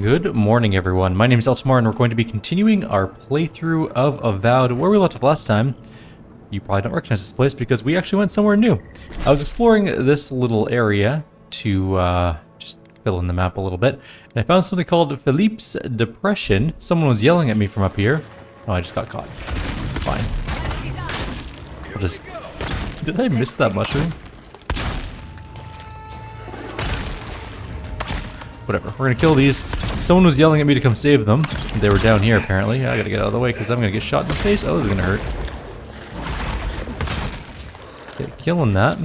Good morning, everyone. My name is Altamar, and we're going to be continuing our playthrough of Avowed, where we left off last time. You probably don't recognize this place because we actually went somewhere new. I was exploring this little area to just fill in the map a little bit, and I found something called Philippe's Depression. Someone was yelling at me from up here. Oh, I just got caught. Fine. I'll just... Did I miss that mushroom? Whatever, we're gonna kill these. Someone was yelling at me to come save them. They were down here, apparently. I gotta get out of the way because I'm gonna get shot in the face. Oh, this is gonna hurt. Okay, killing that.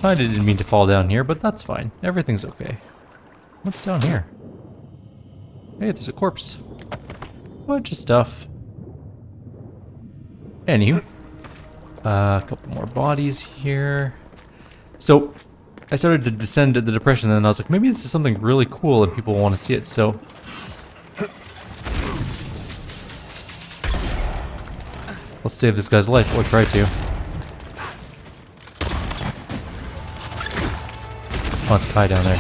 I didn't mean to fall down here, but that's fine. Everything's okay. What's down here? Hey, there's a corpse. Bunch of stuff. Anywho. A couple more bodies here. So, I started to descend to the depression, and then I was like, maybe this is something really cool and people want to see it, so... Let's save this guy's life, or try to. Oh, it's Kai down there.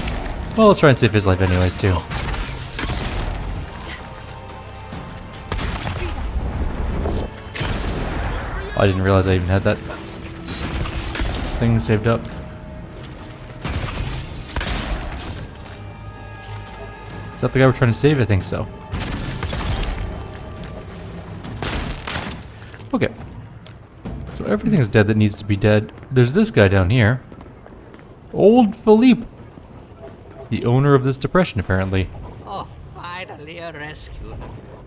Well, let's try and save his life anyways, too. I didn't realize I even had that thing saved up. Is that the guy we're trying to save? I think so. Okay. So everything's dead that needs to be dead. There's this guy down here. Old Philippe. The owner of this depression, apparently. Oh, finally a rescue.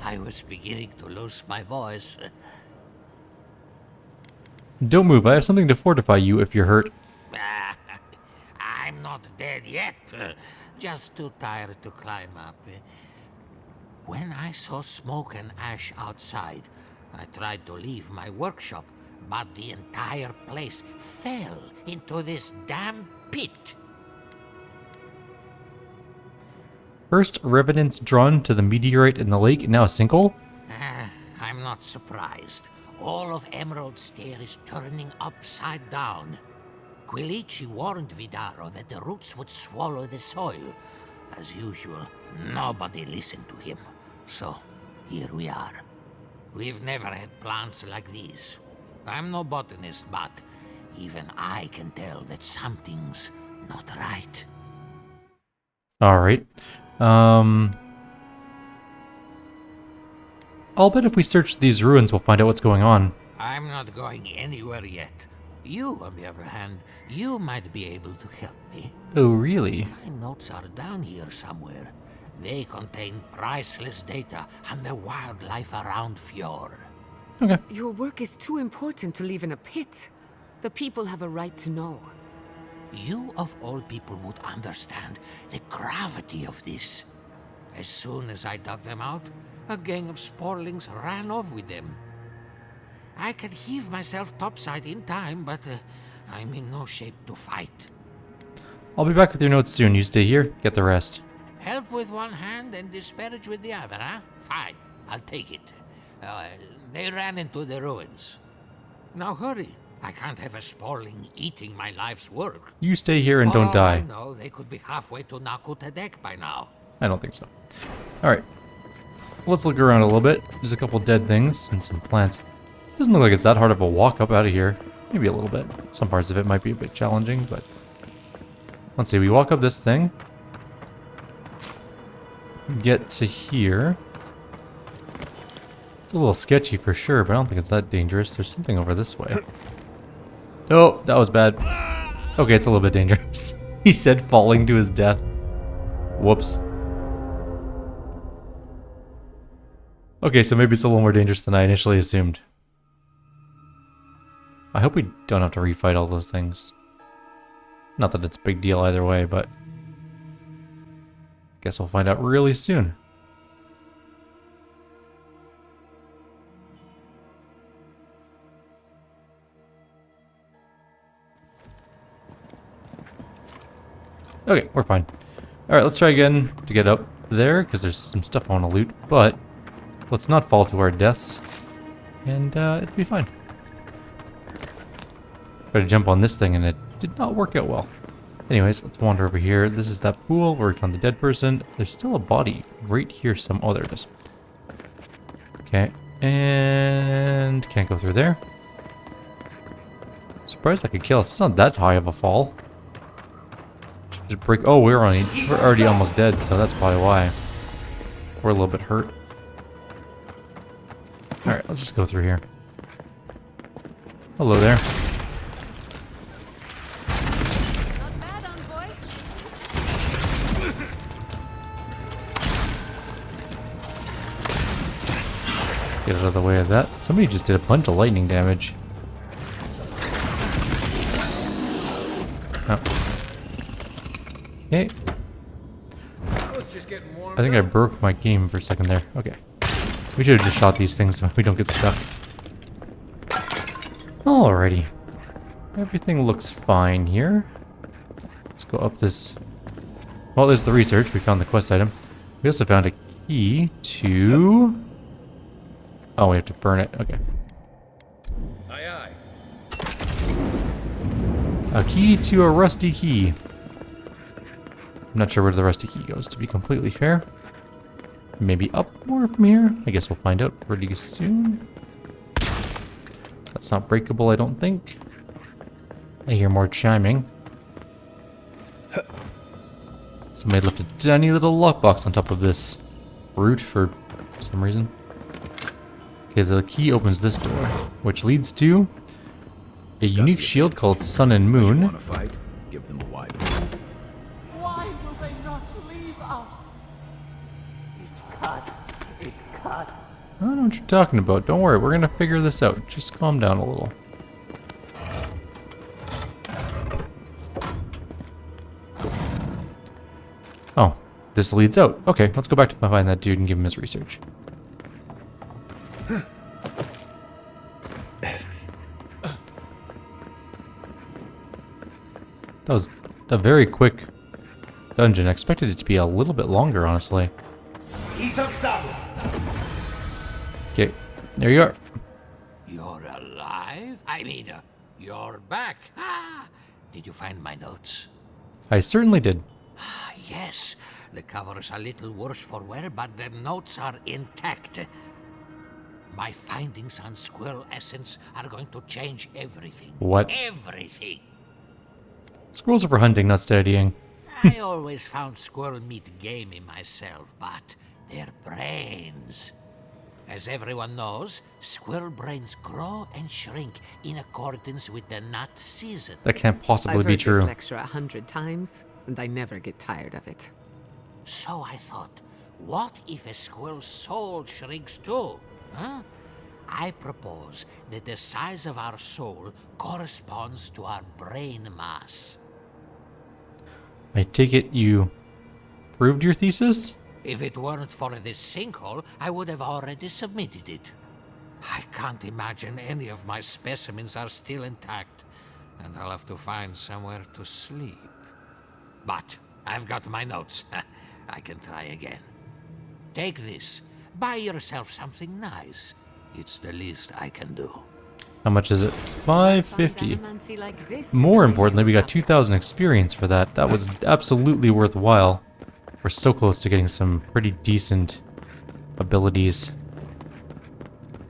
I was beginning to lose my voice. Don't move. I have something to fortify you if you're hurt. I'm not dead yet. Just too tired to climb up. When I saw smoke and ash outside, I tried to leave my workshop, but the entire place fell into this damn pit. First revenants drawn to the meteorite in the lake, now a sinkhole? I'm not surprised. All of Emerald Stair is turning upside down. Quilici warned Vidaro that the roots would swallow the soil. As usual, nobody listened to him. So, here we are. We've never had plants like these. I'm no botanist, but even I can tell that something's not right. Alright. I'll bet if we search these ruins, we'll find out what's going on. I'm not going anywhere yet. You, on the other hand, you might be able to help me. Oh, really? My notes are down here somewhere. They contain priceless data on the wildlife around Fjord. Okay. Your work is too important to leave in a pit. The people have a right to know. You, of all people, would understand the gravity of this. As soon as I dug them out, a gang of sporlings ran off with them. I can heave myself topside in time, but I'm in no shape to fight. I'll be back with your notes soon. You stay here, get the rest. Help with one hand and disparage with the other, huh? Fine, I'll take it. They ran into the ruins. Now hurry. I can't have a sporling eating my life's work. You stay here and don't die. No, they could be halfway to Nakutadek by now. I don't think so. Alright. Let's look around a little bit. There's a couple dead things and some plants. Doesn't look like it's that hard of a walk up out of here. Maybe a little bit. Some parts of it might be a bit challenging, but... Let's see, we walk up this thing. Get to here. It's a little sketchy for sure, but I don't think it's that dangerous. There's something over this way. Oh, that was bad. Okay, it's a little bit dangerous. He said falling to his death. Whoops. Okay, so maybe it's a little more dangerous than I initially assumed. I hope we don't have to refight all those things. Not that it's a big deal either way, but... Guess we'll find out really soon. Okay, we're fine. Alright, let's try again to get up there, because there's some stuff I want to loot, but let's not fall to our deaths, and it'll be fine. Tried to jump on this thing and it did not work out well. Anyways, let's wander over here. This is that pool where we found the dead person. There's still a body right here. Oh, there it is. Okay, and can't go through there. Surprised I could kill us. It's not that high of a fall. Just break. Oh, we're already almost dead, so that's probably why. We're a little bit hurt. All right, let's just go through here. Hello there. Not bad, envoy. Get out of the way of that. Somebody just did a bunch of lightning damage. Oh. Okay. I think I broke my game for a second there. Okay. We should have just shot these things so we don't get stuck. Alrighty. Everything looks fine here. Let's go up this... Well, there's the research. We found the quest item. We also found a key to... Oh, we have to burn it. Okay. Aye, aye. A key to a rusty key. I'm not sure where the rusty key goes, to be completely fair. Maybe up more from here? I guess we'll find out pretty soon. That's not breakable, I don't think. I hear more chiming. Somebody left a tiny little lockbox on top of this root for some reason. Okay, the key opens this door, which leads to a unique shield called Sun and Moon. Want to fight? Give them a wide. Why will they not leave us? It cuts. I don't know what you're talking about. Don't worry, we're gonna figure this out. Just calm down a little. Oh, this leads out. Okay, let's go back to find that dude and give him his research. That was a very quick dungeon. I expected it to be a little bit longer, honestly. Okay, there you are. You're alive? I mean, you're back. Ah, did you find my notes? I certainly did. Ah, yes. The cover's a little worse for wear, but the notes are intact. My findings on squirrel essence are going to change everything. What? Everything. Squirrels are for hunting, not studying. I always found squirrel meat gamey myself, but their brains. As everyone knows, squirrel brains grow and shrink in accordance with the nut season. That can't possibly I've be heard true. this lecture 100 times, and I never get tired of it. So I thought, what if a squirrel's soul shrinks too? Huh? I propose that the size of our soul corresponds to our brain mass. I take it you proved your thesis? If it weren't for this sinkhole, I would have already submitted it. I can't imagine any of my specimens are still intact, and I'll have to find somewhere to sleep. But I've got my notes. I can try again. Take this. Buy yourself something nice. It's the least I can do. How much is it? Find $5.50. animancy like this More in importantly, we got pockets. 2,000 experience for that. That was absolutely worthwhile. We're so close to getting some pretty decent abilities.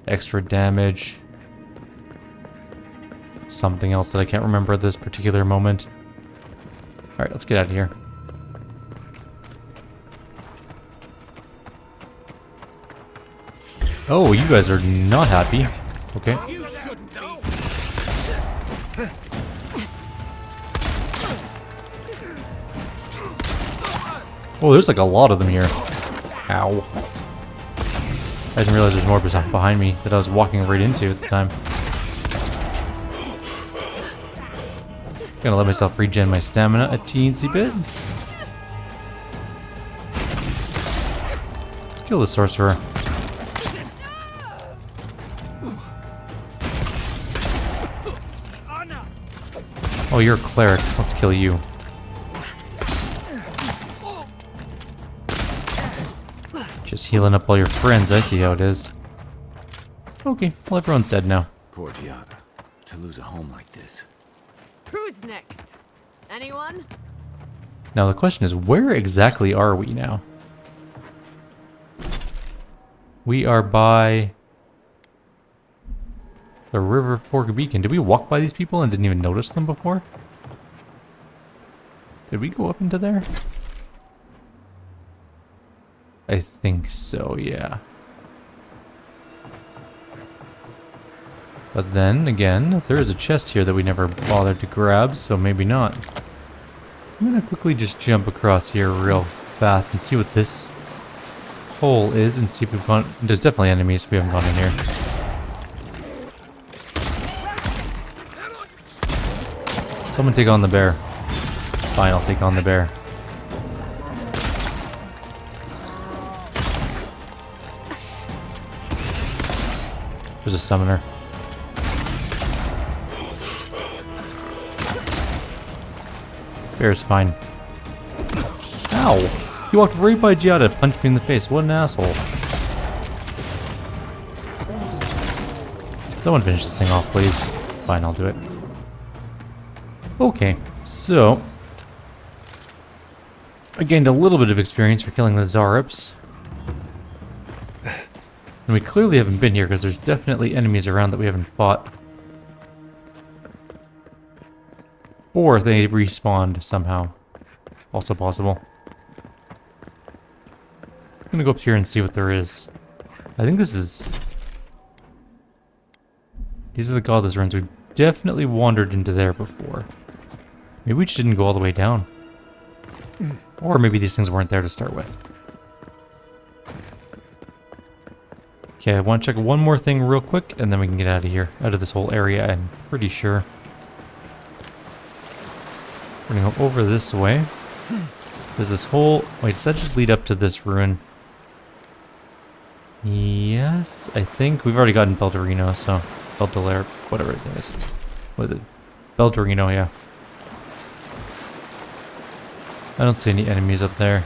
Extra damage. Something else that I can't remember at this particular moment. Alright, let's get out of here. Oh, you guys are not happy. Okay. You shouldn't be. Oh, there's like a lot of them here. Ow. I didn't realize there's more behind me that I was walking right into at the time. Gonna let myself regen my stamina a teensy bit. Let's kill the sorcerer. Oh, you're a cleric. Let's kill you. Just healing up all your friends. I see how it is. Okay, well everyone's dead now. Poor Giada. To lose a home like this. Who's next? Anyone? Now the question is, where exactly are we now? We are by the River Fork Beacon. Did we walk by these people and didn't even notice them before? Did we go up into there? I think so, yeah. But then, again, there is a chest here that we never bothered to grab, so maybe not. I'm gonna quickly just jump across here real fast and see what this hole is and see if we've gone... There's definitely enemies if we haven't gone in here. Someone take on the bear. Fine, I'll take on the bear. There's a summoner. Bear's fine. Ow! He walked right by Giada, punched me in the face. What an asshole. Someone finish this thing off, please. Fine, I'll do it. Okay, so... I gained a little bit of experience for killing the Zarups. And we clearly haven't been here because there's definitely enemies around that we haven't fought. Or they respawned somehow. Also possible. I'm gonna go up here and see what there is. I think this is... These are the godless ruins. We've definitely wandered into there before. Maybe we just didn't go all the way down. Or maybe these things weren't there to start with. Okay, I want to check one more thing real quick, and then we can get out of here. Out of this whole area, I'm pretty sure. We're gonna go over this way. There's this whole... Wait, does that just lead up to this ruin? Yes, I think. We've already gotten Beldarino, so... Beldelaire, whatever it is. What is it? Beldarino, yeah. I don't see any enemies up there.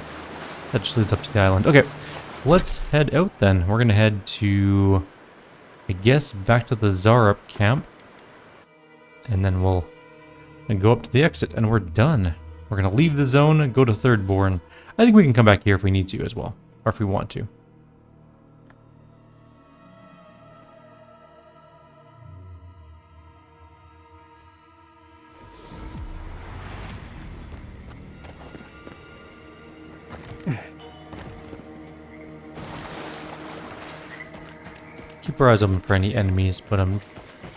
That just leads up to the island. Okay, let's head out then. We're gonna head to... I guess back to the Zarup camp. And then we'll... and go up to the exit, and we're done. We're gonna leave the zone and go to Thirdborn. I think we can come back here if we need to as well, or if we want to. Keep our eyes open for any enemies, but I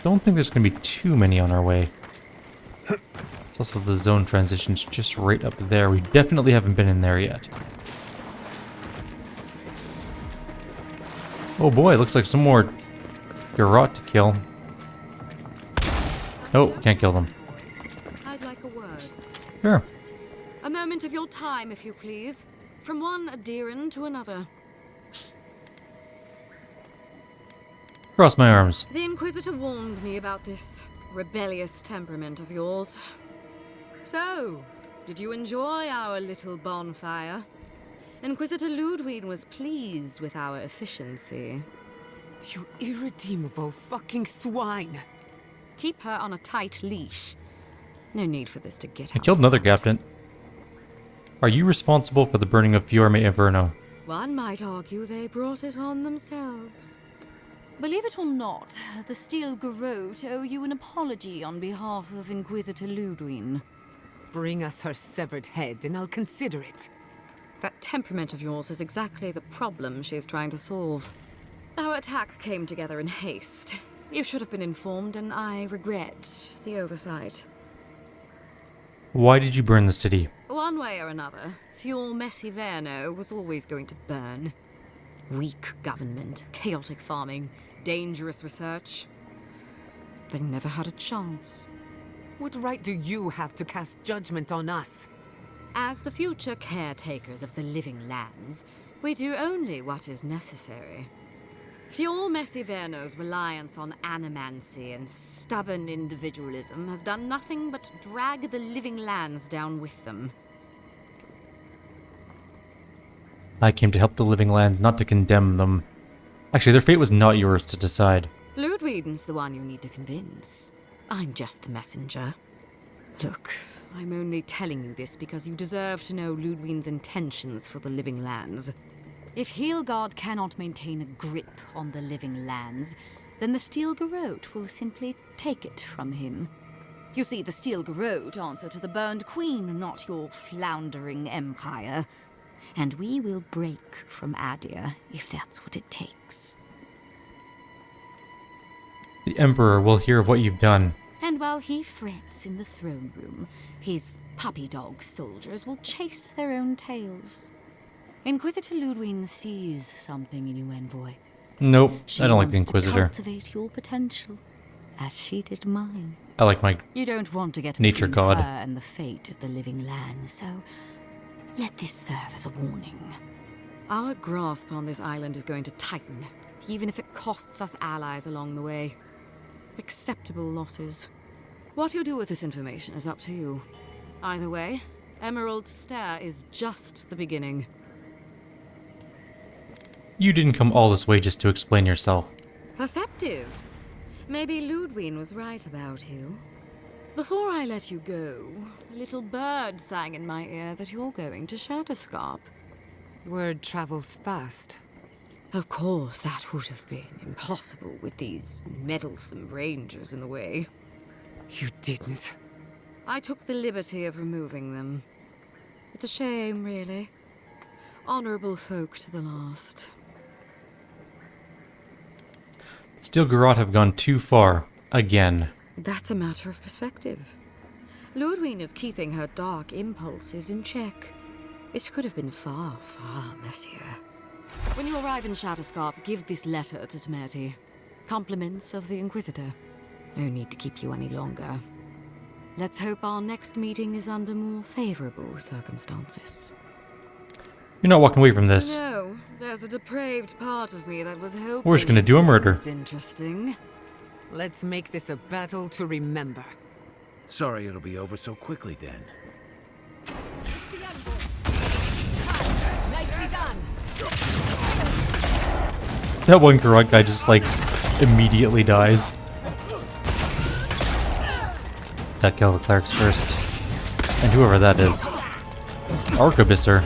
don't think there's gonna be too many on our way. It's also the zone transition's just right up there. We definitely haven't been in there yet. Oh boy, it looks like some more Garrot to kill. Oh, can't kill them. I'd like a word. Sure. A moment of your time, if you please. From one Adiran to another. Cross my arms. The Inquisitor warned me about this rebellious temperament of yours. So, did you enjoy our little bonfire? Inquisitor Ludwig was pleased with our efficiency. You irredeemable fucking swine. Keep her on a tight leash. No need for this to get I out. killed another captain. Are you responsible for the burning of Fiorme Averno? One might argue they brought it on themselves. Believe it or not, the Steel Garrote owe you an apology on behalf of Inquisitor Ludwig. Bring us her severed head and I'll consider it. That temperament of yours is exactly the problem she's trying to solve. Our attack came together in haste. You should have been informed, and I regret the oversight. Why did you burn the city? One way or another, Fuel Messiverno was always going to burn. Weak government, chaotic farming, dangerous research. They never had a chance. What right do you have to cast judgment on us? As the future caretakers of the living lands, we do only what is necessary. Fuel Messiverno's reliance on animancy and stubborn individualism has done nothing but drag the living lands down with them. I came to help the living lands, not to condemn them. Actually, their fate was not yours to decide. Ludwig's the one you need to convince. I'm just the messenger. Look, I'm only telling you this because you deserve to know Ludwig's intentions for the living lands. If Heelgard cannot maintain a grip on the living lands, then the Steel Garrote will simply take it from him. You see, the Steel Garrote answer to the Burned Queen, not your floundering empire. And we will break from Adir if that's what it takes. The Emperor will hear of what you've done. And while he frets in the throne room, his puppy dog soldiers will chase their own tails. Inquisitor Ludwig sees something in you, envoy. Nope, She I don't like the wants Inquisitor. to cultivate your potential, as she did mine. I like my... You don't want to get Nature between god. her and the fate of the living land, so let this serve as a warning. Our grasp on this island is going to tighten, even if it costs us allies along the way. Acceptable losses. What you do with this information is up to you. Either way, Emerald Stair is just the beginning. You didn't come all this way just to explain yourself. Perceptive. Maybe Ludwig was right about you. Before I let you go, a little bird sang in my ear that you're going to Shatterscarp. Word travels fast. Of course, that would have been impossible with these meddlesome rangers in the way. You didn't. I took the liberty of removing them. It's a shame, really. Honorable folk to the last. Steel Garrote have gone too far. Again. That's a matter of perspective. Ludwig is keeping her dark impulses in check. It could have been far, far messier. When you arrive in Shatterscarp, give this letter to Temerty. Compliments of the Inquisitor. No need to keep you any longer. Let's hope our next meeting is under more favorable circumstances. You're not walking away from this. No, there's a depraved part of me that was hoping... We're just gonna do a murder. It's interesting. Let's make this a battle to remember. Sorry it'll be over so quickly then. Nicely done. That one Garrote guy just, like, immediately dies. Gotta kill the clerics first. And whoever that is. Arquebuser.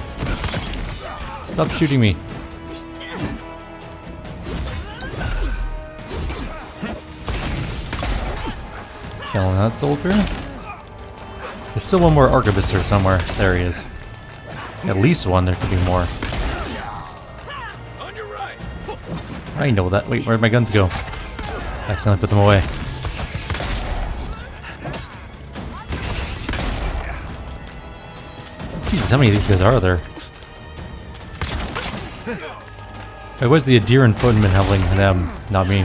Stop shooting me. Killing that soldier. There's still one more Arquebuser somewhere. There he is. At least one, there could be more. On your right. I know that. Wait, where'd my guns go? Accidentally put them away. Jesus, how many of these guys are there? Wait, where's the Adiran footman helping them? Not me.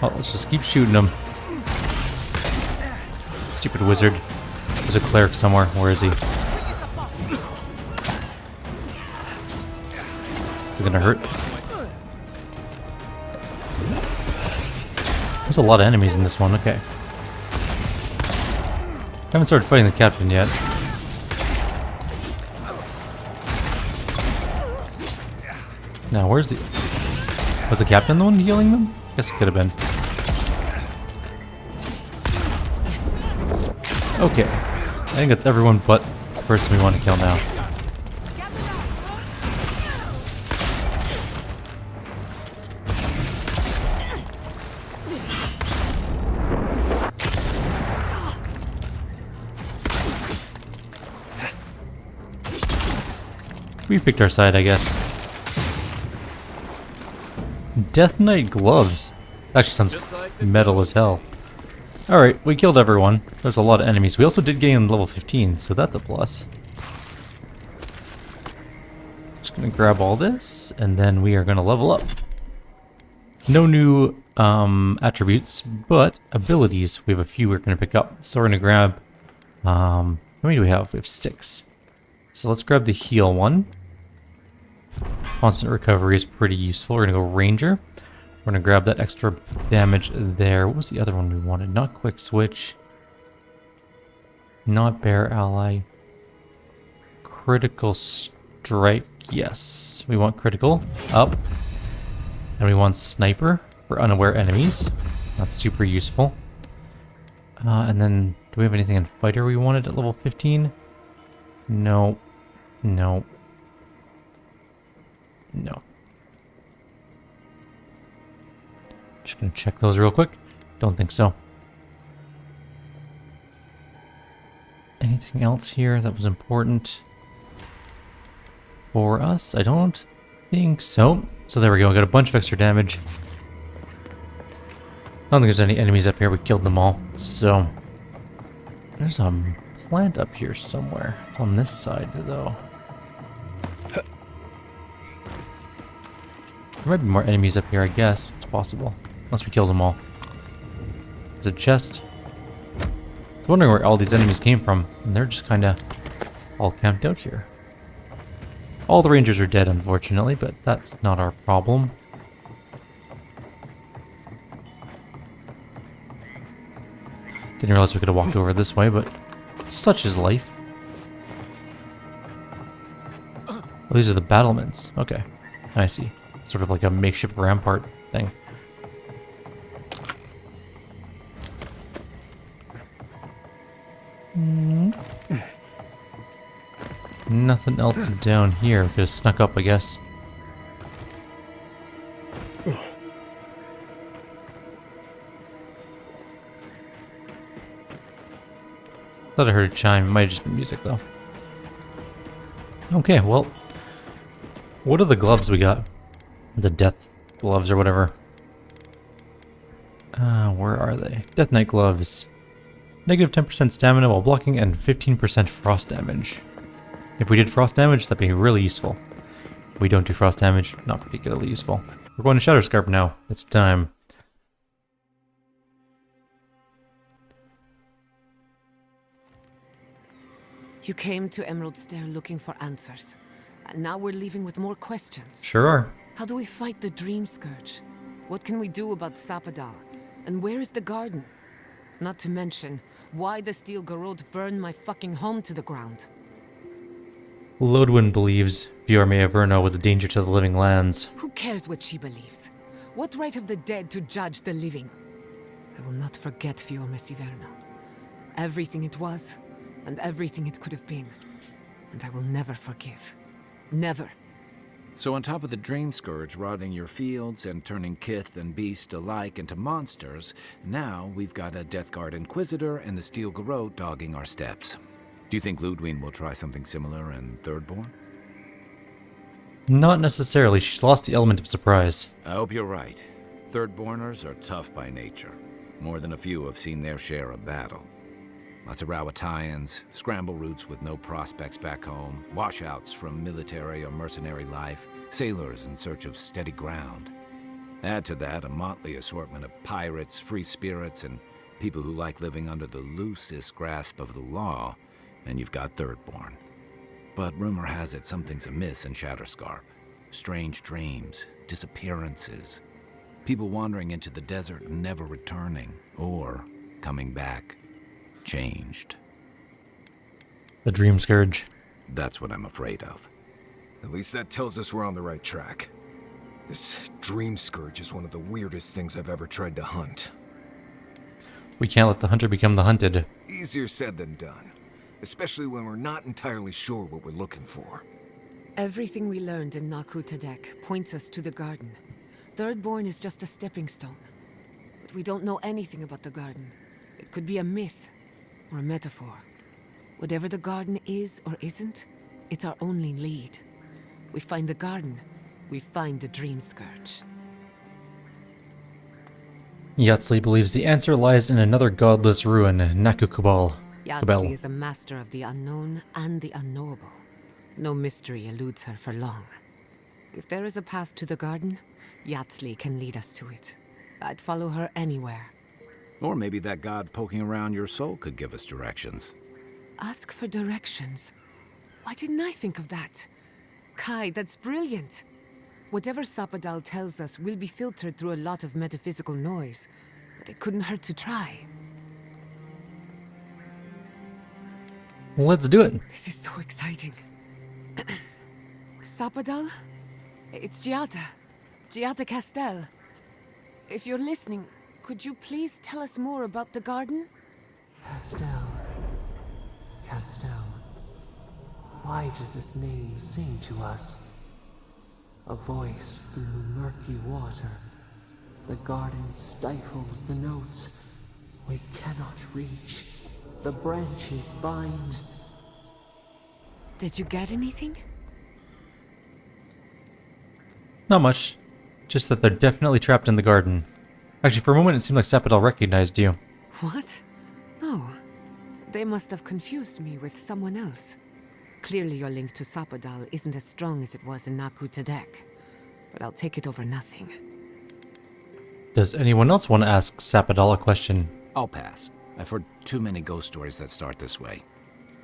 Oh, let's just keep shooting them. Stupid wizard. There's a cleric somewhere. Where is he? Is it gonna hurt? There's a lot of enemies in this one. Okay. Haven't started fighting the captain yet. Now, where's the... Was the captain the one healing them? Guess it could have been. Okay. I think that's everyone but the person we want to kill now. We picked our side, I guess. Death Knight gloves. Actually sounds metal as hell. Alright, we killed everyone. There's a lot of enemies. We also did gain level 15, so that's a plus. Just gonna grab all this, and then we are gonna level up. No new attributes, but abilities. We have a few we're gonna pick up. So we're gonna grab... how many do we have? We have 6. So let's grab the heal one. Constant recovery is pretty useful. We're gonna go Ranger. We're gonna grab that extra damage there. What was the other one we wanted? Not Quick Switch. Not Bear Ally. Critical Strike. Yes. We want Critical. Up. And we want Sniper for unaware enemies. That's super useful. And then, do we have anything in fighter we wanted at level 15? No. No. No. Just gonna check those real quick. Don't think so. Anything else here that was important for us? I don't think so. So there we go. Got a bunch of extra damage. I don't think there's any enemies up here. We killed them all. So there's a plant up here somewhere. It's on this side though. There might be more enemies up here, I guess. It's possible. Unless we killed them all. There's a chest. I was wondering where all these enemies came from. And they're just kind of all camped out here. All the rangers are dead, unfortunately, but that's not our problem. Didn't realize we could have walked over this way, but such is life. Oh, these are the battlements. Okay, I see. Sort of like a makeshift rampart thing. Nothing else down here. We could have snuck up, I guess. Thought I heard a chime. It might have just been music, though. Okay, well. What are the gloves we got? The death gloves or whatever. Where are they? Death Knight gloves. Negative 10% stamina while blocking and 15% frost damage. If we did frost damage, that'd be really useful. If we don't do frost damage, not particularly useful. We're going to Shadow Scarp now. It's time. You came to Emerald Stair looking for answers. And now we're leaving with more questions. Sure are. How do we fight the Dream Scourge? What can we do about Sapadal? And where is the garden? Not to mention, why the Steel Garrote burned my fucking home to the ground. Lodwyn believes Viorme Averno was a danger to the living lands. Who cares what she believes? What right have the dead to judge the living? I will not forget Fiorme Siverna. Everything it was, and everything it could have been. And I will never forgive. Never. So on top of the Dream Scourge rotting your fields and turning kith and beast alike into monsters, now we've got a Death Guard Inquisitor and the Steel Garrote dogging our steps. Do you think Ludwig will try something similar in Thirdborn? Not necessarily. She's lost the element of surprise. I hope you're right. Thirdborners are tough by nature. More than a few have seen their share of battle. Lots of Rawatayans, scramble routes with no prospects back home, washouts from military or mercenary life, sailors in search of steady ground. Add to that a motley assortment of pirates, free spirits, and people who like living under the loosest grasp of the law, and you've got Thirdborn. But rumor has it something's amiss in Shatterscarp. Strange dreams, disappearances, people wandering into the desert and never returning, or coming back. Changed. The Dream Scourge. That's what I'm afraid of. At least that tells us we're on the right track. This Dream Scourge is one of the weirdest things I've ever tried to hunt. We can't let the hunter become the hunted. Easier said than done. Especially when we're not entirely sure what we're looking for. Everything we learned in Naku Tadek points us to the garden. Thirdborn is just a stepping stone. But we don't know anything about the garden. It could be a myth. Or a metaphor. Whatever the garden is or isn't, it's our only lead. We find the garden, we find the Dream Scourge. Yatzli believes the answer lies in another godless ruin, Naku Cabal. Yatzli is a master of the unknown and the unknowable. No mystery eludes her for long. If there is a path to the garden, Yatzli can lead us to it. I'd follow her anywhere. Or maybe that god poking around your soul could give us directions. Ask for directions. Why didn't I think of that? Kai, that's brilliant. Whatever Sapadal tells us will be filtered through a lot of metaphysical noise, but it couldn't hurt to try. Let's do it. This is so exciting. Sapadal? It's Giada. Giada Castel. If you're listening, Could you please tell us more about the garden? Castell. Castell. Why does this name sing to us? A voice through murky water. The garden stifles the notes. We cannot reach. The branches bind. Did you get anything? Not much. Just that they're definitely trapped in the garden. Actually, for a moment it seemed like Sapadal recognized you. What? No. They must have confused me with someone else. Clearly your link to Sapadal isn't as strong as it was in Naku Tadek. But I'll take it over nothing. Does anyone else want to ask Sapadal a question? I'll pass. I've heard too many ghost stories that start this way.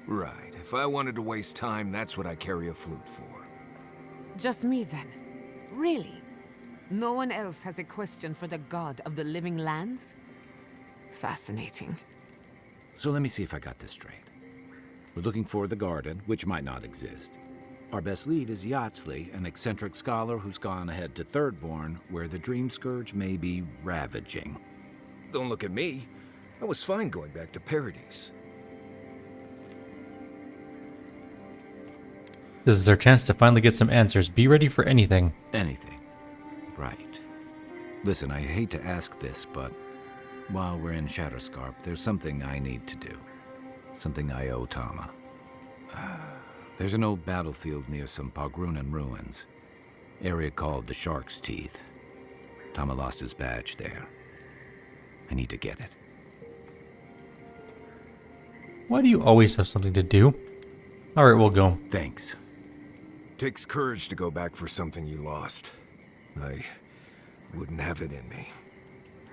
Right. If I wanted to waste time, that's what I carry a flute for. Just me then. Really? No one else has a question for the god of the living lands? Fascinating. So let me see if I got this straight. We're looking for the garden, which might not exist. Our best lead is Yatsley, an eccentric scholar who's gone ahead to Thirdborn, where the Dream Scourge may be ravaging. Don't look at me. I was fine going back to Paradise. This is our chance to finally get some answers. Be ready for anything. Anything. Right. Listen, I hate to ask this, but while we're in Shatterscarp, there's something I need to do. Something I owe Tama. There's an old battlefield near some Pogrunan ruins. Area called the Shark's Teeth. Tama lost his badge there. I need to get it. Why do you always have something to do? Alright, we'll go. Thanks. Takes courage to go back for something you lost. I wouldn't have it in me.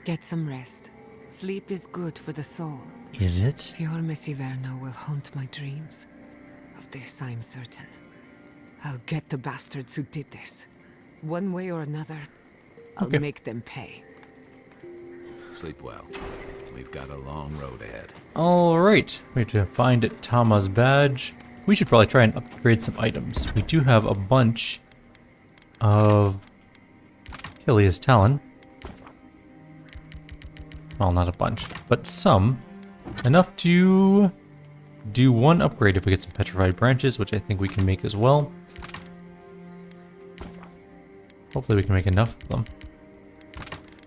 Get some rest. Sleep is good for the soul. Is it? Fior Mesiverno will haunt my dreams. Of this I'm certain. I'll get the bastards who did this. One way or another, I'll make them pay. Sleep well. We've got a long road ahead. Alright, we have to find Tama's badge. We should probably try and upgrade some items. We do have a bunch of Helia's Talon. Well, not a bunch, but some. Enough to do one upgrade if we get some petrified branches, which I think we can make as well. Hopefully we can make enough of them.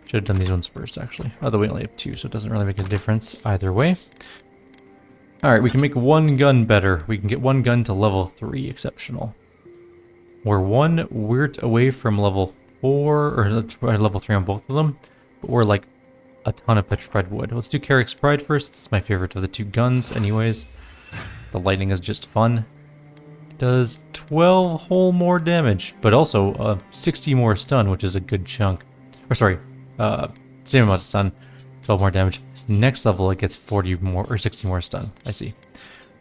Should have done these ones first, actually. Although we only have two, so it doesn't really make a difference either way. Alright, we can make one gun better. We can get one gun to level 3 exceptional. We're one wirt away from level 4, or level 3 on both of them. But we're like a ton of petrified wood. Let's do Carrick's Pride first. It's my favorite of the two guns anyways. The lightning is just fun. It does 12 whole more damage, but also 60 more stun, which is a good chunk. Or sorry, same amount of stun, 12 more damage. Next level it gets 40 more, or 60 more stun. I see.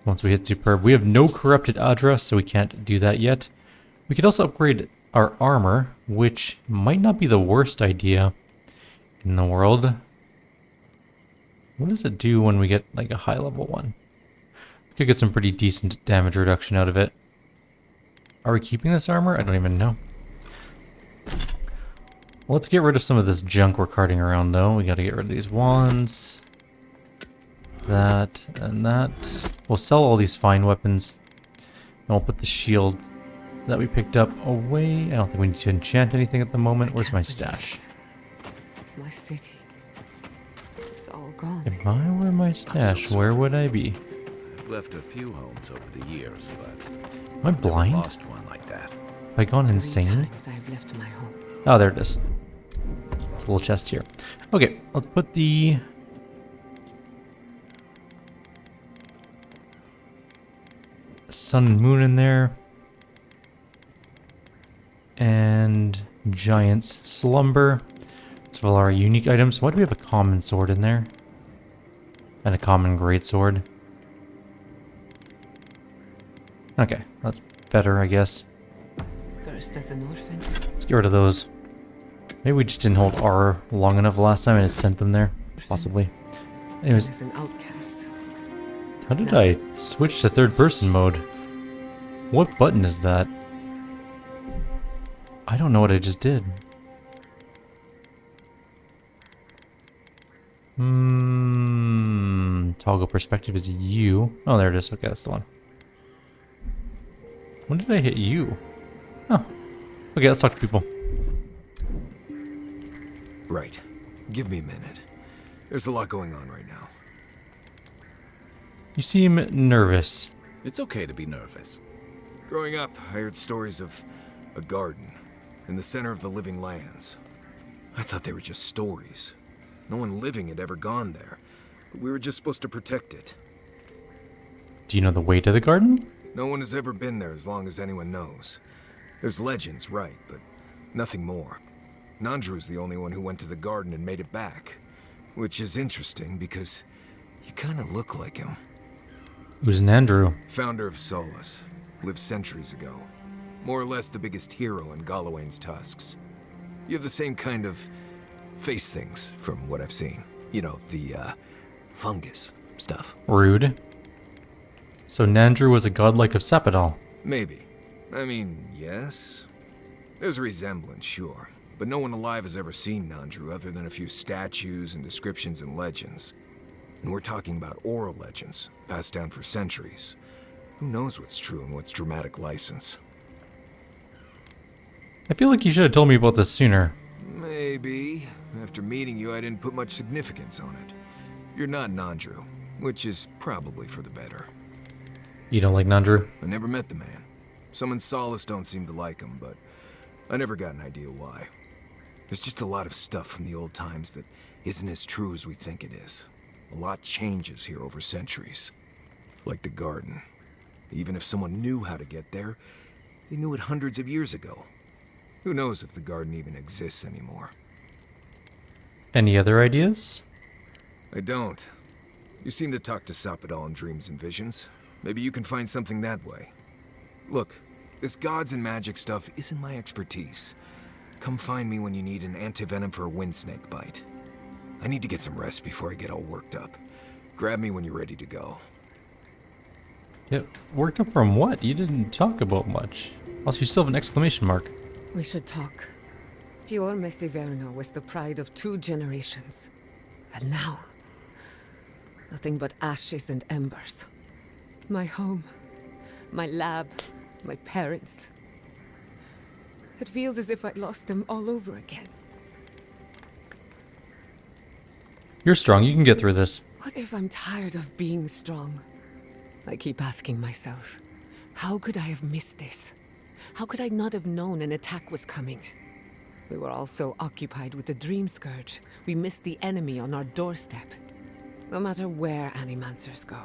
Once we hit Superb. We have no Corrupted Adra, so we can't do that yet. We could also upgrade our armor, which might not be the worst idea in the world. What does it do when we get like a high level one? We could get some pretty decent damage reduction out of it. Are we keeping this armor? I don't even know. Let's get rid of some of this junk we're carting around though. We gotta get rid of these wands. That and that. We'll sell all these fine weapons. And we'll put the shield that we picked up away. I don't think we need to enchant anything at the moment. Where's my stash? My city. It's all gone. If I were my stash, where would I be? I've left a few homes over the years, but Am I blind? never lost one like that. Have I gone 3 insane? times I've left my home. Oh, there it is. It's a little chest here. Okay, let's put the sun and moon in there. And Giant's Slumber. It's all our unique items. Why do we have a common sword in there? And a common greatsword. Okay, that's better, I guess. First as an orphan. Let's get rid of those. Maybe we just didn't hold R long enough last time and it sent them there. Possibly. Anyways, As an outcast. how did I switch to third person mode? What button is that? I don't know what I just did. Toggle perspective is you. Oh, there it is. Okay, that's the one. When did I hit you? Oh. Okay, let's talk to people. Right. Give me a minute. There's a lot going on right now. You seem nervous. It's okay to be nervous. Growing up, I heard stories of a garden in the center of the living lands. I thought they were just stories. No one living had ever gone there, but we were just supposed to protect it. Do you know the way to the garden? No one has ever been there as long as anyone knows. There's legends, right, but nothing more. Nandru's the only one who went to the garden and made it back. Which is interesting because you kind of look like him. Who's Nandru? Founder of Solace. Lived centuries ago. More or less the biggest hero in Galawain's tusks. You have the same kind of face things from what I've seen. You know, the fungus stuff. Rude. So Nandru was a godlike of Sapadal. Maybe. I mean, yes. There's a resemblance, sure. But no one alive has ever seen Nandru other than a few statues and descriptions and legends. And we're talking about oral legends, passed down for centuries. Who knows what's true and what's dramatic license? I feel like you should have told me about this sooner. Maybe. After meeting you, I didn't put much significance on it. You're not Nandru, which is probably for the better. You don't like Nandru? I never met the man. Some in Solace don't seem to like him, but I never got an idea why. There's just a lot of stuff from the old times that isn't as true as we think it is. A lot changes here over centuries. Like the garden. Even if someone knew how to get there, they knew it hundreds of years ago. Who knows if the garden even exists anymore? Any other ideas? I don't. You seem to talk to Sapadal in dreams and visions. Maybe you can find something that way. Look, this gods and magic stuff isn't my expertise. Come find me when you need an antivenom for a wind snake bite. I need to get some rest before I get all worked up. Grab me when you're ready to go. Get worked up from what? You didn't talk about much. Also, you still have an exclamation mark. We should talk. Fior Messiverno was the pride of 2 generations. And now, nothing but ashes and embers. My home, my lab, my parents. It feels as if I'd lost them all over again. You're strong, you can get through this. What if I'm tired of being strong? I keep asking myself, how could I have missed this? How could I not have known an attack was coming? We were all so occupied with the Dream Scourge, we missed the enemy on our doorstep. No matter where Animancers go,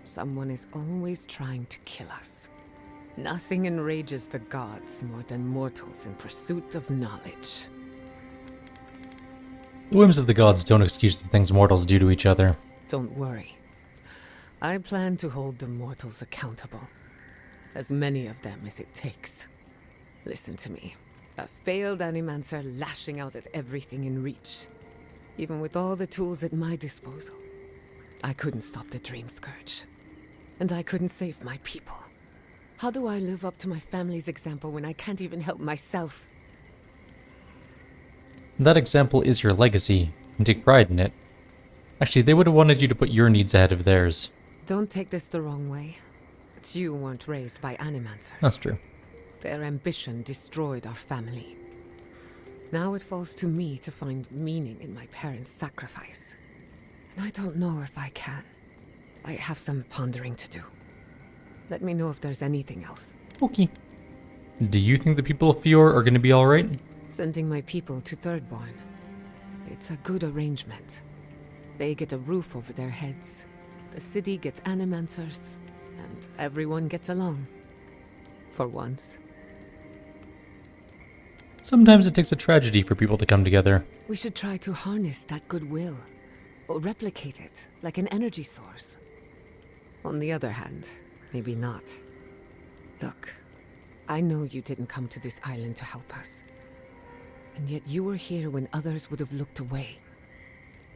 someone is always trying to kill us. Nothing enrages the gods more than mortals in pursuit of knowledge. The whims of the gods don't excuse the things mortals do to each other. Don't worry. I plan to hold the mortals accountable. As many of them as it takes. Listen to me. A failed Animancer lashing out at everything in reach. Even with all the tools at my disposal. I couldn't stop the Dream Scourge. And I couldn't save my people. How do I live up to my family's example when I can't even help myself? That example is your legacy, and take pride in it. Actually, they would have wanted you to put your needs ahead of theirs. Don't take this the wrong way. But you weren't raised by Animancers. That's true. Their ambition destroyed our family. Now it falls to me to find meaning in my parents' sacrifice. And I don't know if I can. I have some pondering to do. Let me know if there's anything else. Okay. Do you think the people of Fior are going to be alright? Sending my people to Thirdborn. It's a good arrangement. They get a roof over their heads. The city gets Animancers. And everyone gets along. For once. Sometimes it takes a tragedy for people to come together. We should try to harness that goodwill. Or replicate it, like an energy source. On the other hand, maybe not. Look, I know you didn't come to this island to help us. And yet you were here when others would have looked away.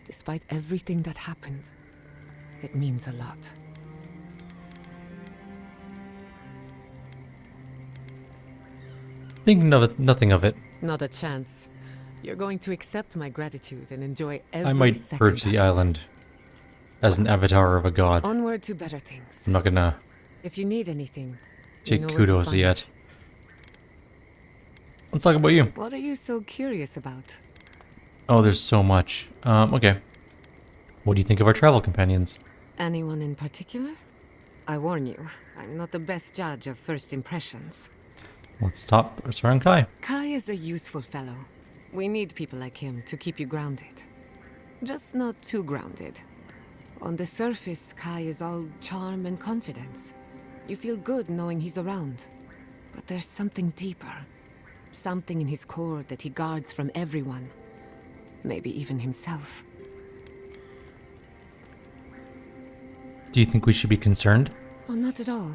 Despite everything that happened, it means a lot. Thinking of it, nothing of it. Not a chance. You're going to accept my gratitude and enjoy every I might second purge the of it. island as an avatar of a god. Onward to better things. I'm not gonna If you need anything, you take know where to kudos find yet. me. Let's talk about you. What are you so curious about? Oh, there's so much. Okay. What do you think of our travel companions? Anyone in particular? I warn you, I'm not the best judge of first impressions. Let's stop around Kai. Kai is a useful fellow. We need people like him to keep you grounded. Just not too grounded. On the surface, Kai is all charm and confidence. You feel good knowing he's around. But there's something deeper. Something in his core that he guards from everyone. Maybe even himself. Do you think we should be concerned? Oh, not at all.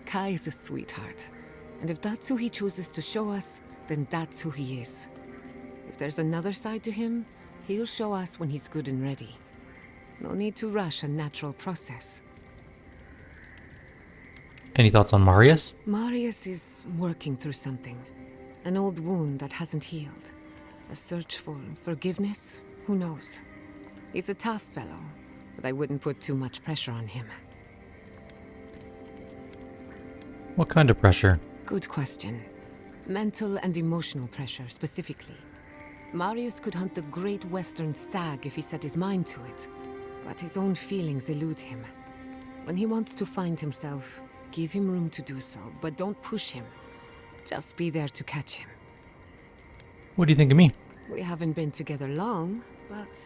Kai is a sweetheart. And if that's who he chooses to show us, then that's who he is. If there's another side to him, he'll show us when he's good and ready. No need to rush a natural process. Any thoughts on Marius? Marius is working through something. An old wound that hasn't healed. A search for forgiveness? Who knows? He's a tough fellow, but I wouldn't put too much pressure on him. What kind of pressure? Good question. Mental and emotional pressure, specifically. Marius could hunt the great western stag if he set his mind to it, but his own feelings elude him. When he wants to find himself, give him room to do so, but don't push him. Just be there to catch him. What do you think of me? We haven't been together long, but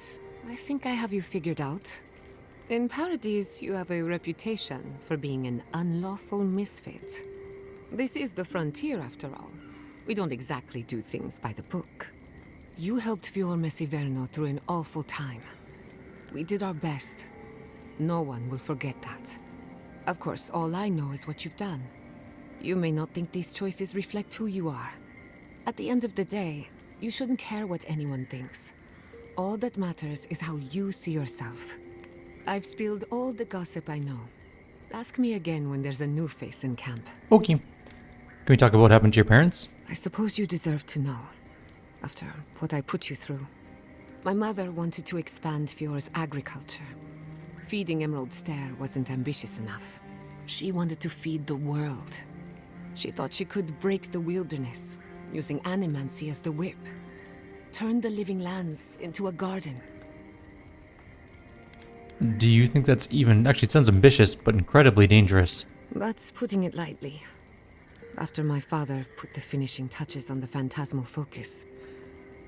I think I have you figured out. In Paradise, you have a reputation for being an unlawful misfit. This is the frontier, after all. We don't exactly do things by the book. You helped Fior Messiverno through an awful time. We did our best. No one will forget that. Of course, all I know is what you've done. You may not think these choices reflect who you are. At the end of the day, you shouldn't care what anyone thinks. All that matters is how you see yourself. I've spilled all the gossip I know. Ask me again when there's a new face in camp. Okay. Can we talk about what happened to your parents? I suppose you deserve to know. After what I put you through. My mother wanted to expand Fior's agriculture. Feeding Emerald Stair wasn't ambitious enough. She wanted to feed the world. She thought she could break the wilderness, using animancy as the whip. Turn the living lands into a garden. Do you think that's even... Actually, it sounds ambitious, but incredibly dangerous. That's putting it lightly. After my father put the finishing touches on the phantasmal focus,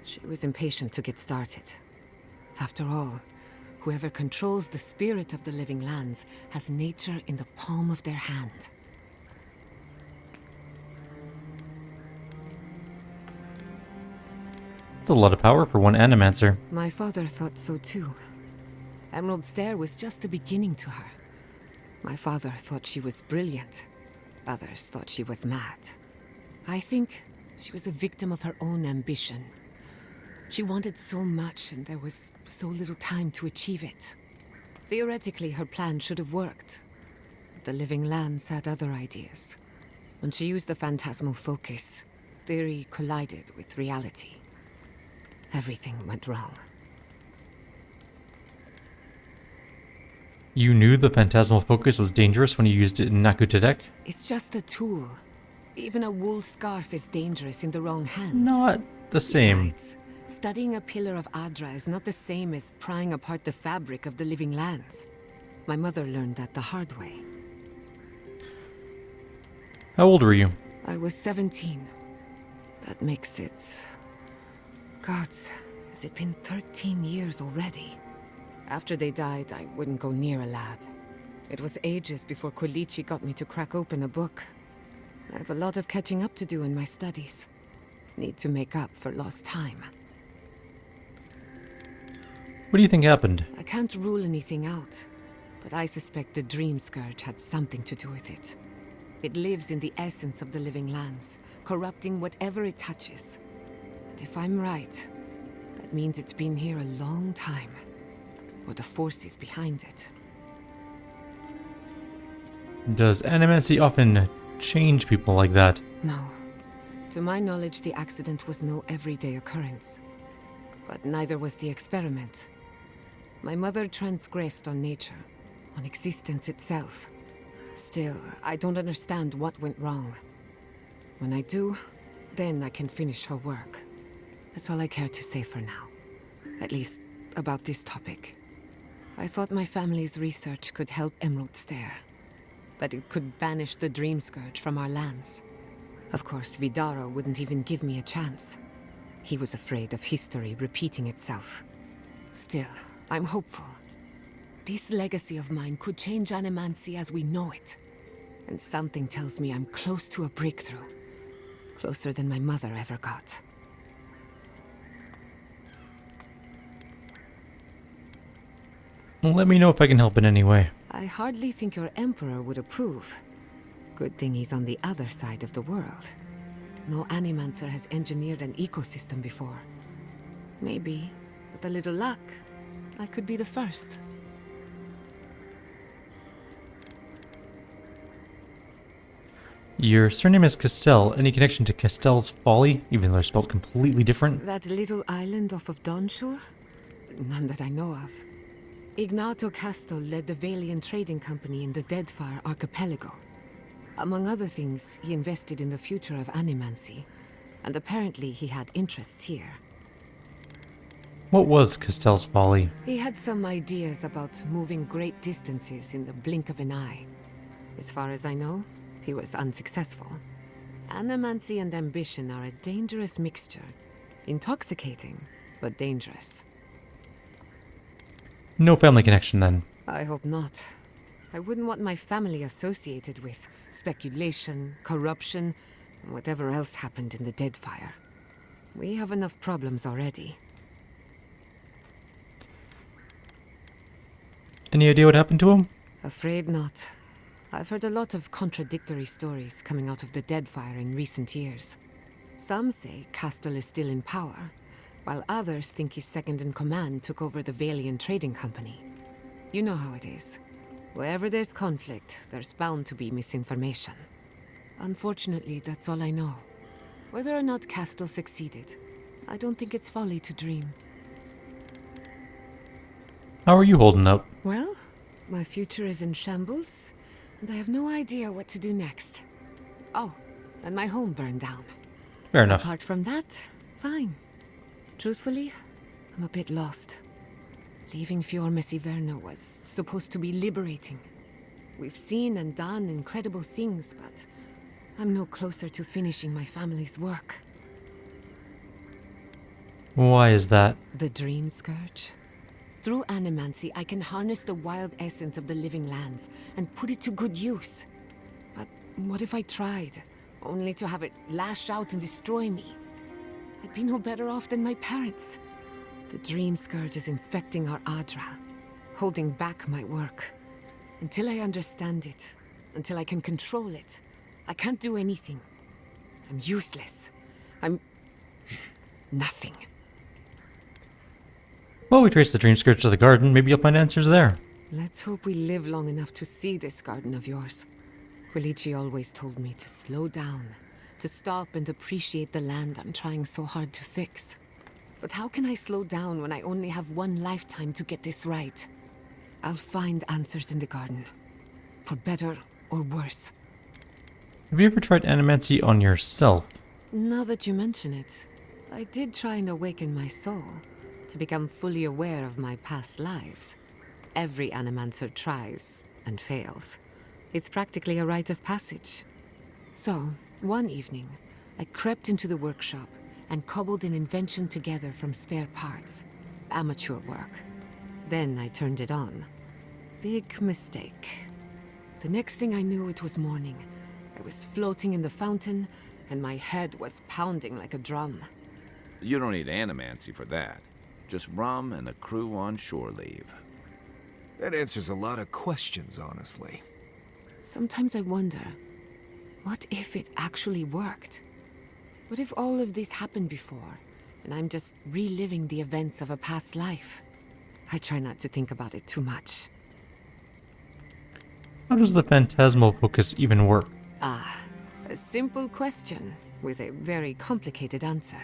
she was impatient to get started. After all, whoever controls the spirit of the living lands has nature in the palm of their hand. That's a lot of power for one animancer. My father thought so too. Emerald Stair was just the beginning to her. My father thought she was brilliant. Others thought she was mad. I think she was a victim of her own ambition. She wanted so much, and there was so little time to achieve it. Theoretically, her plan should have worked. But the living lands had other ideas. When she used the phantasmal focus, theory collided with reality. Everything went wrong. You knew the phantasmal focus was dangerous when you used it in Naku Tedek? It's just a tool. Even a wool scarf is dangerous in the wrong hands. Not the same. Besides, studying a pillar of Adra is not the same as prying apart the fabric of the living lands. My mother learned that the hard way. How old were you? I was 17. That makes it... Gods, has it been 13 years already? After they died, I wouldn't go near a lab. It was ages before Quilici got me to crack open a book. I have a lot of catching up to do in my studies. Need to make up for lost time. What do you think happened? I can't rule anything out, but I suspect the Dream Scourge had something to do with it. It lives in the essence of the living lands, corrupting whatever it touches. And if I'm right, that means it's been here a long time. Or the forces behind it. Does animancy often change people like that? No. To my knowledge, the accident was no everyday occurrence. But neither was the experiment. My mother transgressed on nature, on existence itself. Still, I don't understand what went wrong. When I do, then I can finish her work. That's all I care to say for now. At least, about this topic. I thought my family's research could help Emeralds there. That it could banish the Dream Scourge from our lands. Of course, Vidaro wouldn't even give me a chance. He was afraid of history repeating itself. Still, I'm hopeful. This legacy of mine could change Animancy as we know it. And something tells me I'm close to a breakthrough. Closer than my mother ever got. Well, let me know if I can help in any way. I hardly think your Emperor would approve. Good thing he's on the other side of the world. No Animancer has engineered an ecosystem before. Maybe, with a little luck, I could be the first. Your surname is Castell. Any connection to Castell's Folly, even though they're spelled completely different? That little island off of Dawnshore? None that I know of. Ignato Castel led the Valian trading company in the Deadfire Archipelago. Among other things, he invested in the future of Animancy, and apparently he had interests here. What was Castell's Folly? He had some ideas about moving great distances in the blink of an eye. As far as I know, he was unsuccessful. Animancy and ambition are a dangerous mixture. Intoxicating, but dangerous. No family connection then. I hope not. I wouldn't want my family associated with speculation, corruption, and whatever else happened in the Deadfire. We have enough problems already. Any idea what happened to him? Afraid not. I've heard a lot of contradictory stories coming out of the Deadfire in recent years. Some say Castle is still in power, while others think his second-in-command took over the Valian trading company. You know how it is. Wherever there's conflict, there's bound to be misinformation. Unfortunately, that's all I know. Whether or not Castle succeeded, I don't think it's folly to dream. How are you holding up? Well, my future is in shambles, and I have no idea what to do next. Oh, and my home burned down. Fair enough. Apart from that, fine. Truthfully, I'm a bit lost. Leaving Fior Messiverno was supposed to be liberating. We've seen and done incredible things, but I'm no closer to finishing my family's work. Why is that? The Dream Scourge. Through Animancy, I can harness the wild essence of the living lands and put it to good use. But what if I tried, only to have it lash out and destroy me? I'd be no better off than my parents. The Dream Scourge is infecting our Adra, holding back my work. Until I understand it, until I can control it, I can't do anything. I'm useless. I'm nothing. Well, we trace the Dream Scourge to the garden. Maybe you'll find answers there. Let's hope we live long enough to see this garden of yours. Quilici always told me to slow down, to stop and appreciate the land I'm trying so hard to fix. But how can I slow down when I only have one lifetime to get this right? I'll find answers in the garden. For better or worse. Have you ever tried Animancy on yourself? Now that you mention it, I did try and awaken my soul, to become fully aware of my past lives. Every Animancer tries, and fails. It's practically a rite of passage. So, one evening, I crept into the workshop and cobbled an invention together from spare parts. Amateur work. Then I turned it on. Big mistake. The next thing I knew, it was morning. I was floating in the fountain, and my head was pounding like a drum. You don't need Animancy for that. Just rum and a crew on shore leave. That answers a lot of questions, honestly. Sometimes I wonder, what if it actually worked? What if all of this happened before, and I'm just reliving the events of a past life? I try not to think about it too much. How does the phantasmal focus even work? Ah, a simple question with a very complicated answer.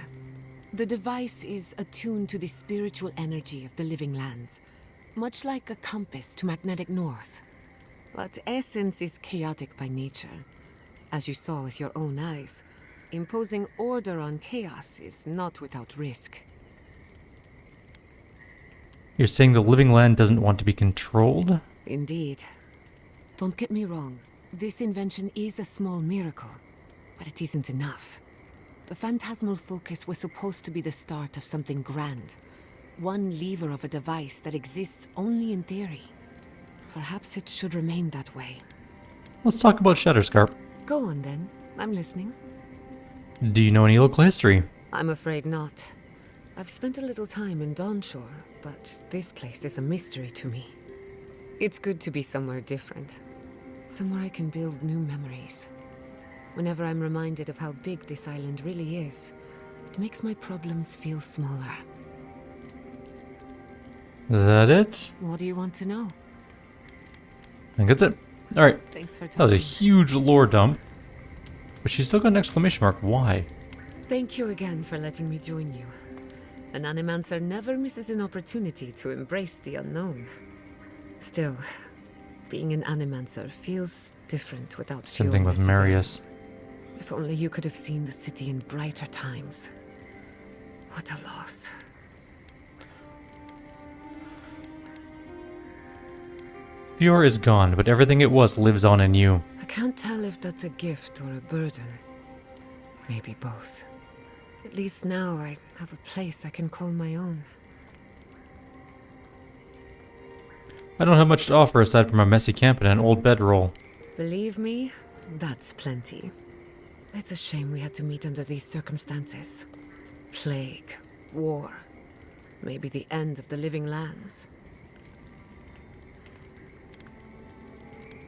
The device is attuned to the spiritual energy of the living lands, much like a compass to magnetic north. But essence is chaotic by nature. As you saw with your own eyes, imposing order on chaos is not without risk. You're saying the living land doesn't want to be controlled? Indeed. Don't get me wrong, this invention is a small miracle, but it isn't enough. The phantasmal focus was supposed to be the start of something grand. One lever of a device that exists only in theory. Perhaps it should remain that way. Let's talk about Shatterscarp. Go on then, I'm listening. Do you know any local history? I'm afraid not. I've spent a little time in Dawnshore, but this place is a mystery to me. It's good to be somewhere different. Somewhere I can build new memories. Whenever I'm reminded of how big this island really is, it makes my problems feel smaller. Is that it? What do you want to know? I think that's it. Alright, Thanks for that was a talking. huge lore dump. But she's still got an exclamation mark. Why? Thank you again for letting me join you. An animancer never misses an opportunity to embrace the unknown. Still, being an animancer feels different without Same thing with pure Marius. If only you could have seen the city in brighter times. What a loss. Fior is gone, but everything it was lives on in you. I can't tell if that's a gift or a burden. Maybe both. At least now I have a place I can call my own. I don't have much to offer aside from a messy camp and an old bedroll. Believe me, that's plenty. It's a shame we had to meet under these circumstances. Plague, war, maybe the end of the living lands.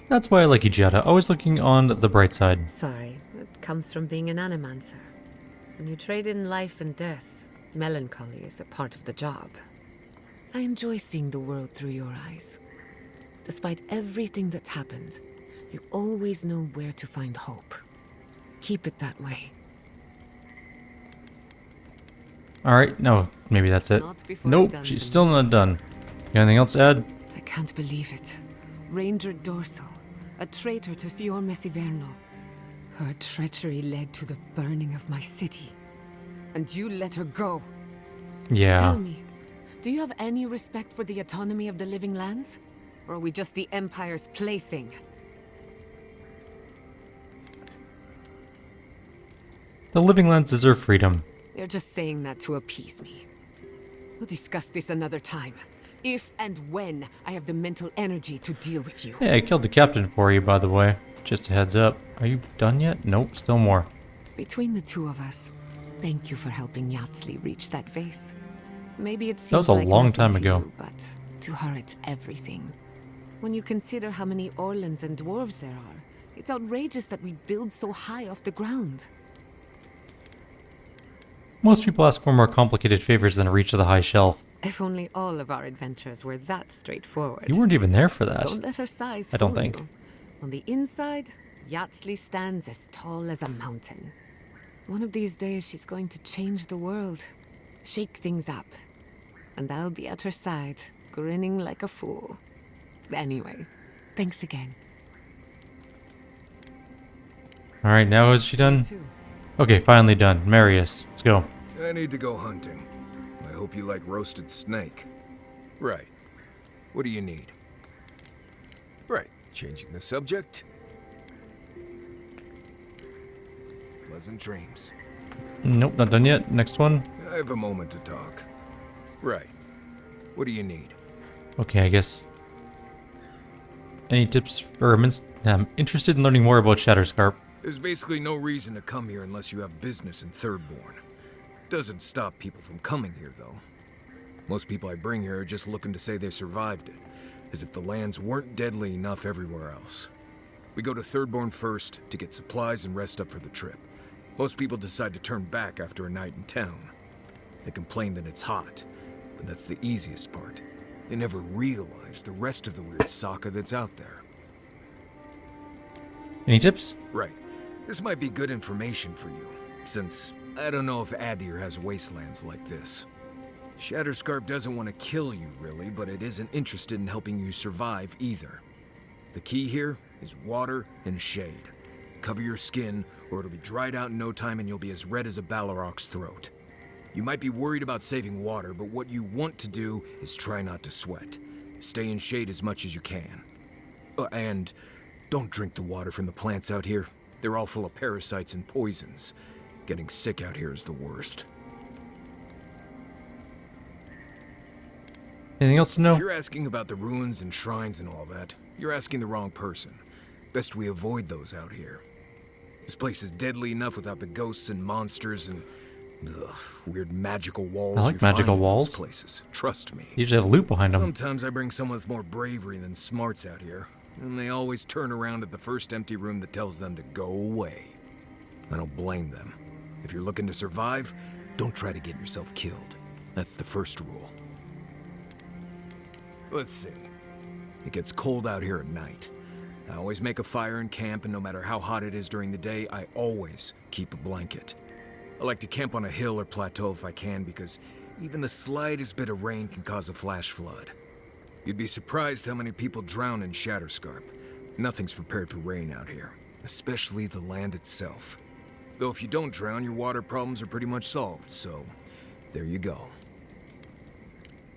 That's why I like you, Jada, always looking on the bright side. Sorry, it comes from being an animancer. When you trade in life and death, melancholy is a part of the job. I enjoy seeing the world through your eyes. Despite everything that's happened, you always know where to find hope. Keep it that way. Alright, no, maybe that's it. Not before Nope, I'm done, she's Sinha. still not done. You got anything else to add? I can't believe it. Ranger Dorso, a traitor to Fior Mesiverno. Her treachery led to the burning of my city. And you let her go. Yeah. Tell me, do you have any respect for the autonomy of the living lands? Or are we just the Empire's plaything? The living lands deserve freedom. You're just saying that to appease me. We'll discuss this another time. If and when I have the mental energy to deal with you. Hey, I killed the captain for you, by the way. Just a heads up. Are you done yet? Nope, still more. Between the two of us, thank you for helping Yatsley reach that vase. Maybe it seems That was a like long nothing time to ago. you, but to her it's everything. When you consider how many Orlans and dwarves there are, it's outrageous that we build so high off the ground. Most people ask for more complicated favors than a reach of the high shelf. If only all of our adventures were that straightforward. You weren't even there for that. Don't let her size I don't fool think. you. On the inside, Yatsley stands as tall as a mountain. One of these days she's going to change the world. Shake things up. And I'll be at her side, grinning like a fool. Anyway, thanks again. Alright, now is she done? Too. Okay, finally done. Marius, let's go. I need to go hunting. I hope you like roasted snake. Right. What do you need? Right. Changing the subject. Pleasant dreams. Nope, not done yet. Next one. I have a moment to talk. Right. What do you need? Okay, I guess. Any tips for I'm interested in learning more about Shatterscarp. There's basically no reason to come here unless you have business in Thirdborn. Doesn't stop people from coming here, though. Most people I bring here are just looking to say they survived it, as if the lands weren't deadly enough everywhere else. We go to Thirdborn first to get supplies and rest up for the trip. Most people decide to turn back after a night in town. They complain that it's hot, but that's the easiest part. They never realize the rest of the weird Sokka that's out there. Any tips? Right. This might be good information for you, since I don't know if Adir has wastelands like this. Shatterscarp doesn't want to kill you, really, but it isn't interested in helping you survive either. The key here is water and shade. Cover your skin, or it'll be dried out in no time and you'll be as red as a Balrog's throat. You might be worried about saving water, but what you want to do is try not to sweat. Stay in shade as much as you can. And don't drink the water from the plants out here. They're all full of parasites and poisons. Getting sick out here is the worst. Anything else to know? If you're asking about the ruins and shrines and all that, you're asking the wrong person. Best we avoid those out here. This place is deadly enough without the ghosts and monsters and weird magical walls. I like magical walls. Places. Trust me. You usually have a loop behind them. Sometimes I bring someone with more bravery than smarts out here, and they always turn around at the first empty room that tells them to go away. I don't blame them. If you're looking to survive, don't try to get yourself killed. That's the first rule. Let's see. It gets cold out here at night. I always make a fire in camp, and no matter how hot it is during the day, I always keep a blanket. I like to camp on a hill or plateau if I can, because even the slightest bit of rain can cause a flash flood. You'd be surprised how many people drown in Shatterscarp. Nothing's prepared for rain out here, especially the land itself. Though if you don't drown, your water problems are pretty much solved, so there you go.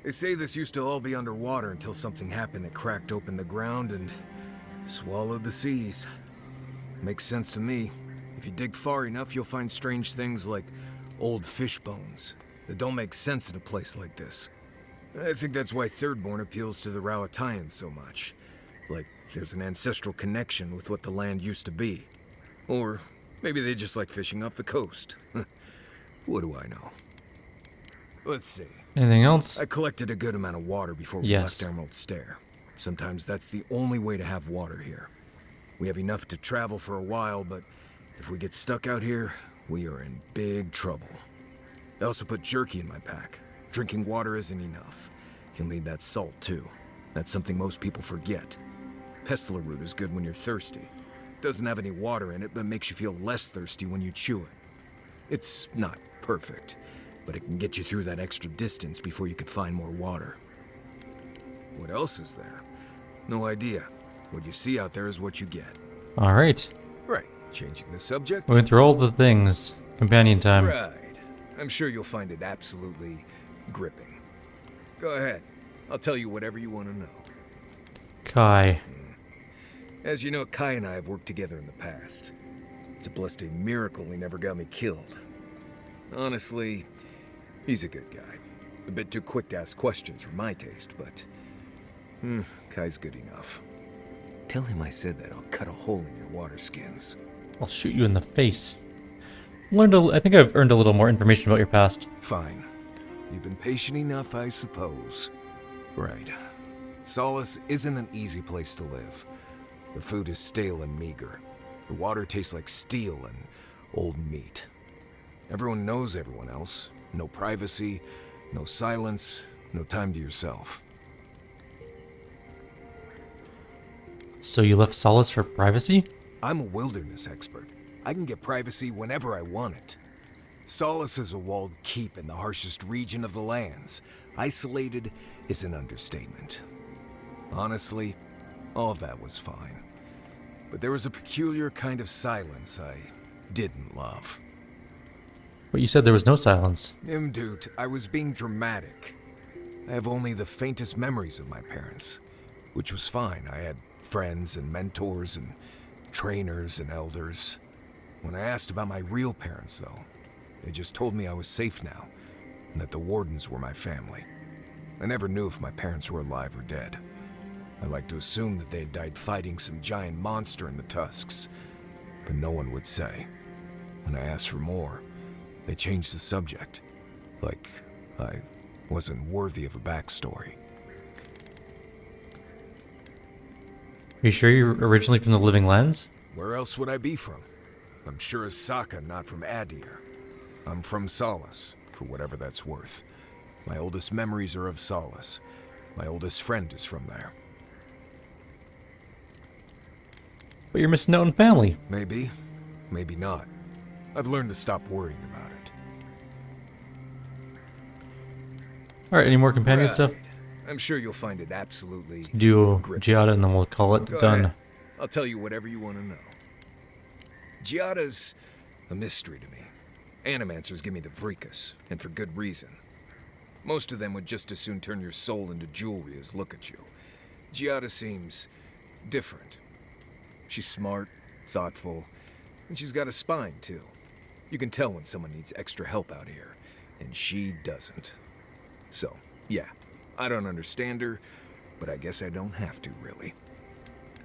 They say this used to all be underwater until something happened that cracked open the ground and swallowed the seas. Makes sense to me. If you dig far enough, you'll find strange things like old fish bones that don't make sense in a place like this. I think that's why Thirdborn appeals to the Rowatayans so much. Like there's an ancestral connection with what the land used to be. Or maybe they just like fishing off the coast. What do I know? Let's see. Anything else? I collected a good amount of water before we left Emerald Stair. Sometimes that's the only way to have water here. We have enough to travel for a while, but if we get stuck out here, we are in big trouble. I also put jerky in my pack. Drinking water isn't enough. You'll need that salt too. That's something most people forget. Pestler root is good when you're thirsty. Doesn't have any water in it, but makes you feel less thirsty when you chew it. It's not perfect, but it can get you through that extra distance before you can find more water. What else is there? No idea. What you see out there is what you get. Alright. Right. Changing the subject. We went through all the things. Companion time. Right. I'm sure you'll find it absolutely gripping. Go ahead. I'll tell you whatever you want to know. Kai. As you know, Kai and I have worked together in the past. It's a blessed miracle he never got me killed. Honestly, he's a good guy. A bit too quick to ask questions for my taste, but Kai's good enough. Tell him I said that I'll cut a hole in your water skins. I'll shoot you in the face. I think I've earned a little more information about your past. Fine. You've been patient enough, I suppose. Right. Solace isn't an easy place to live. The food is stale and meager. The water tastes like steel and old meat. Everyone knows everyone else. No privacy, no silence, no time to yourself. So you left Solace for privacy? I'm a wilderness expert. I can get privacy whenever I want it. Solace is a walled keep in the harshest region of the lands. Isolated is an understatement. Honestly, all of that was fine. But there was a peculiar kind of silence I didn't love. But you said there was no silence. Imdut, I was being dramatic. I have only the faintest memories of my parents, which was fine. I had friends and mentors and trainers and elders. When I asked about my real parents, though, they just told me I was safe now, and that the Wardens were my family. I never knew if my parents were alive or dead. I like to assume that they had died fighting some giant monster in the Tusks, but no one would say. When I asked for more, they changed the subject, like I wasn't worthy of a backstory. Are you sure you're originally from the Living Lands? Where else would I be from? I'm sure as Sokka, not from Adir. I'm from Solace, for whatever that's worth. My oldest memories are of Solace. My oldest friend is from there. But you're missing out on family. Maybe, maybe not. I've learned to stop worrying about it. Alright, any more companion Right. stuff? I'm sure you'll find it absolutely... Do Grip. Giada and then we'll call it Go done. ahead. I'll tell you whatever you want to know. Giada's a mystery to me. Animancers give me the Vrikas, and for good reason. Most of them would just as soon turn your soul into jewelry as look at you. Giada seems different. She's smart, thoughtful, and she's got a spine, too. You can tell when someone needs extra help out here, and she doesn't. So, yeah, I don't understand her, but I guess I don't have to, really.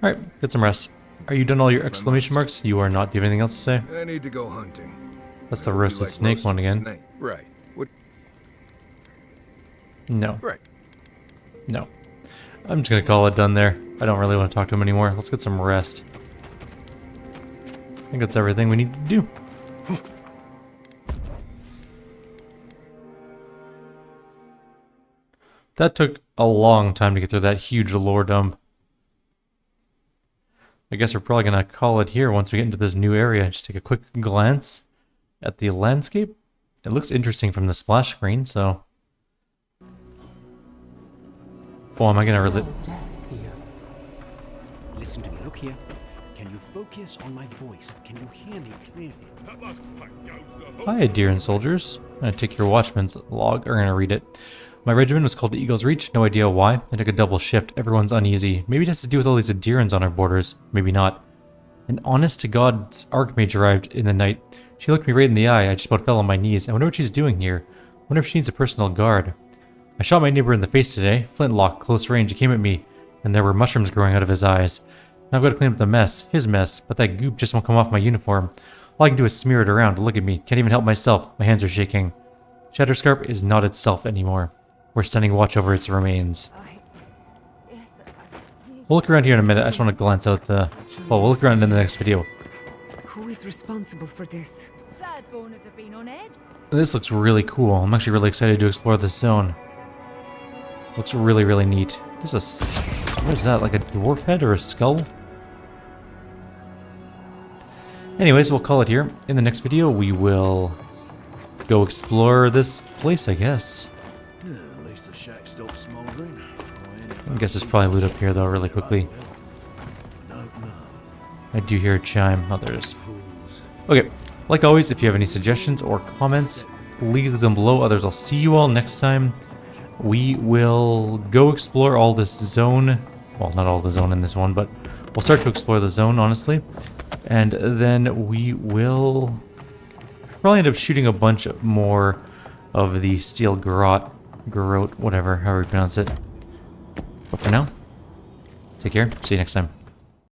Alright, get some rest. Are you done all your exclamation marks? You are not. Do you have anything else to say? I need to go hunting. That's the I hope you roasted like snake one roasted again. snake. Right. What? No. Right. No. I'm just gonna call it done there. I don't really want to talk to him anymore. Let's get some rest. I think that's everything we need to do. That took a long time to get through that huge lore dump. I guess we're probably gonna call it here once we get into this new area. Just take a quick glance at the landscape. It looks interesting from the splash screen, so... Oh, am I gonna really... Listen to me, look here. Can you focus on my voice? Can you hear me clearly? Hi, dear and soldiers. I'm gonna take your watchman's log, or gonna read it. My regiment was called to Eagle's Reach, no idea why. I took a double shift, everyone's uneasy. Maybe it has to do with all these Adirans on our borders, maybe not. An honest-to-God archmage arrived in the night. She looked me right in the eye, I just about fell on my knees. I wonder what she's doing here. I wonder if she needs a personal guard. I shot my neighbor in the face today, flintlock, close range, he came at me, and there were mushrooms growing out of his eyes. Now I've got to clean up the mess, his mess, but that goop just won't come off my uniform. All I can do is smear it around, look at me, can't even help myself, my hands are shaking. Shatterscarp is not itself anymore. We're standing watch over its remains. We'll look around here in a minute, I just want to glance out the... Well, we'll look around in the next video. Who is responsible for this? Thirdborners have been on edge. This looks really cool. I'm actually really excited to explore this zone. Looks really, really neat. There's a... What is that, like a dwarf head or a skull? Anyways, we'll call it here. In the next video, we will go explore this place, I guess. At least the shack stopped smoldering. I guess there's probably loot up here, though, really quickly. I do hear a chime. Oh, there it is. Okay, like always, if you have any suggestions or comments, leave them below. Others, I'll see you all next time. We will go explore all this zone. Well, not all the zone in this one, but we'll start to explore the zone, honestly. And then we will probably end up shooting a bunch more of the steel garrote, whatever, however you pronounce it. But for now, take care. See you next time.